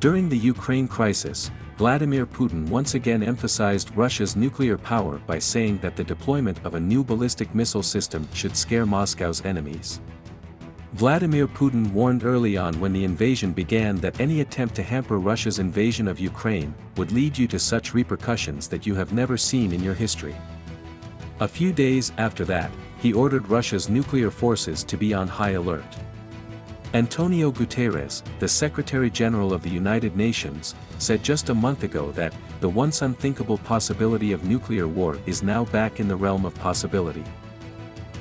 During the Ukraine crisis, Vladimir Putin once again emphasized Russia's nuclear power by saying that the deployment of a new ballistic missile system should scare Moscow's enemies. Vladimir Putin warned early on when the invasion began that any attempt to hamper Russia's invasion of Ukraine would lead you to such repercussions that you have never seen in your history. A few days after that, he ordered Russia's nuclear forces to be on high alert. Antonio Guterres, the Secretary General of the United Nations, said just a month ago that the once unthinkable possibility of nuclear war is now back in the realm of possibility.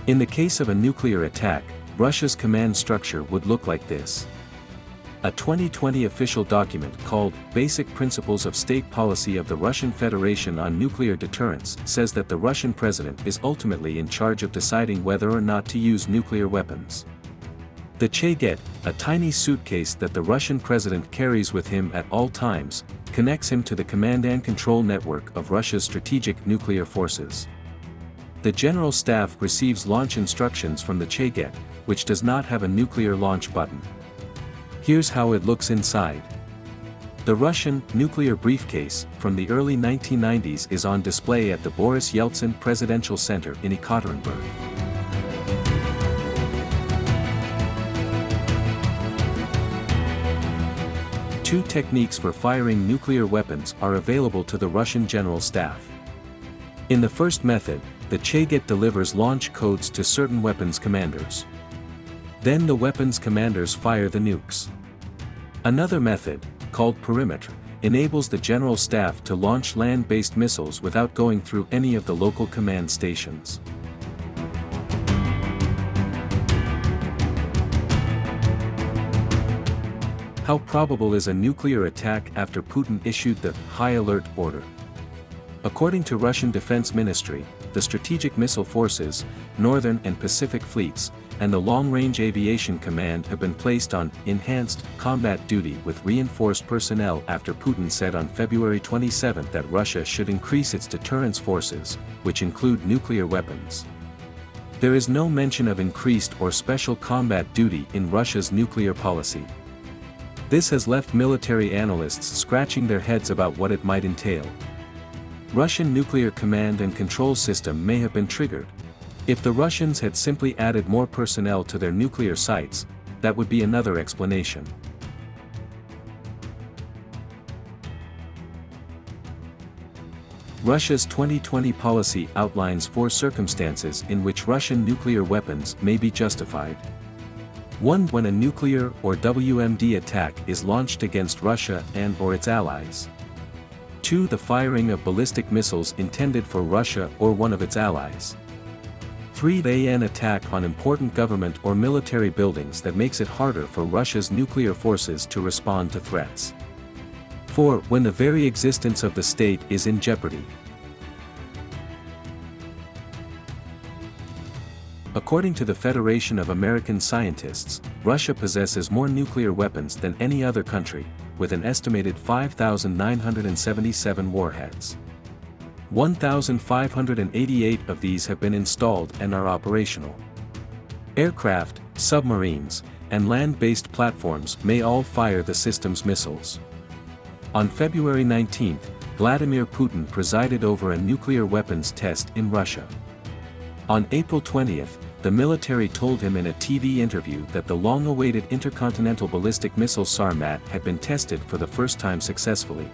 In the case of a nuclear attack, Russia's command structure would look like this. A 2020 official document called Basic Principles of State Policy of the Russian Federation on Nuclear Deterrence says that the Russian president is ultimately in charge of deciding whether or not to use nuclear weapons. The Chaget, a tiny suitcase that the Russian president carries with him at all times, connects him to the command and control network of Russia's strategic nuclear forces. The General Staff receives launch instructions from the Chaget, which does not have a nuclear launch button. Here's how it looks inside. The Russian nuclear briefcase from the early 1990s is on display at the Boris Yeltsin Presidential Center in Ekaterinburg. Two techniques for firing nuclear weapons are available to the Russian General Staff. In the first method, the Chaget delivers launch codes to certain weapons commanders. Then the weapons commanders fire the nukes. Another method, called perimeter, enables the General Staff to launch land-based missiles without going through any of the local command stations. How probable is a nuclear attack after Putin issued the high alert order? According to Russian Defense Ministry, the Strategic Missile Forces, Northern and Pacific Fleets, and the Long Range Aviation Command have been placed on enhanced combat duty with reinforced personnel after Putin said on February 27 that Russia should increase its deterrence forces, which include nuclear weapons. There is no mention of increased or special combat duty in Russia's nuclear policy. This has left military analysts scratching their heads about what it might entail. Russian nuclear command and control system may have been triggered. If the Russians had simply added more personnel to their nuclear sites, that would be another explanation. Russia's 2020 policy outlines 4 circumstances in which Russian nuclear weapons may be justified. 1. When a nuclear or WMD attack is launched against Russia and/or its allies. 2. The firing of ballistic missiles intended for Russia or one of its allies. 3. An attack on important government or military buildings that makes it harder for Russia's nuclear forces to respond to threats. 4. When the very existence of the state is in jeopardy. According to the Federation of American Scientists, Russia possesses more nuclear weapons than any other country, with an estimated 5,977 warheads. 1,588 of these have been installed and are operational. Aircraft, submarines, and land-based platforms may all fire the system's missiles. On February 19, Vladimir Putin presided over a nuclear weapons test in Russia. On April 20, the military told him in a TV interview that the long-awaited intercontinental ballistic missile Sarmat had been tested for the first time successfully.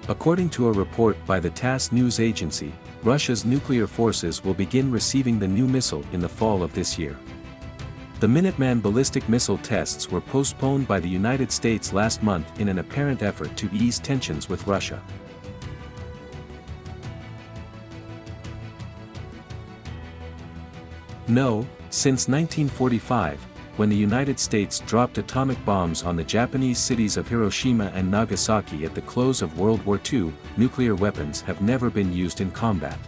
According to a report by the TASS news agency, Russia's nuclear forces will begin receiving the new missile in the fall of this year. The Minuteman ballistic missile tests were postponed by the United States last month in an apparent effort to ease tensions with Russia. No, since 1945, when the United States dropped atomic bombs on the Japanese cities of Hiroshima and Nagasaki at the close of World War II, nuclear weapons have never been used in combat.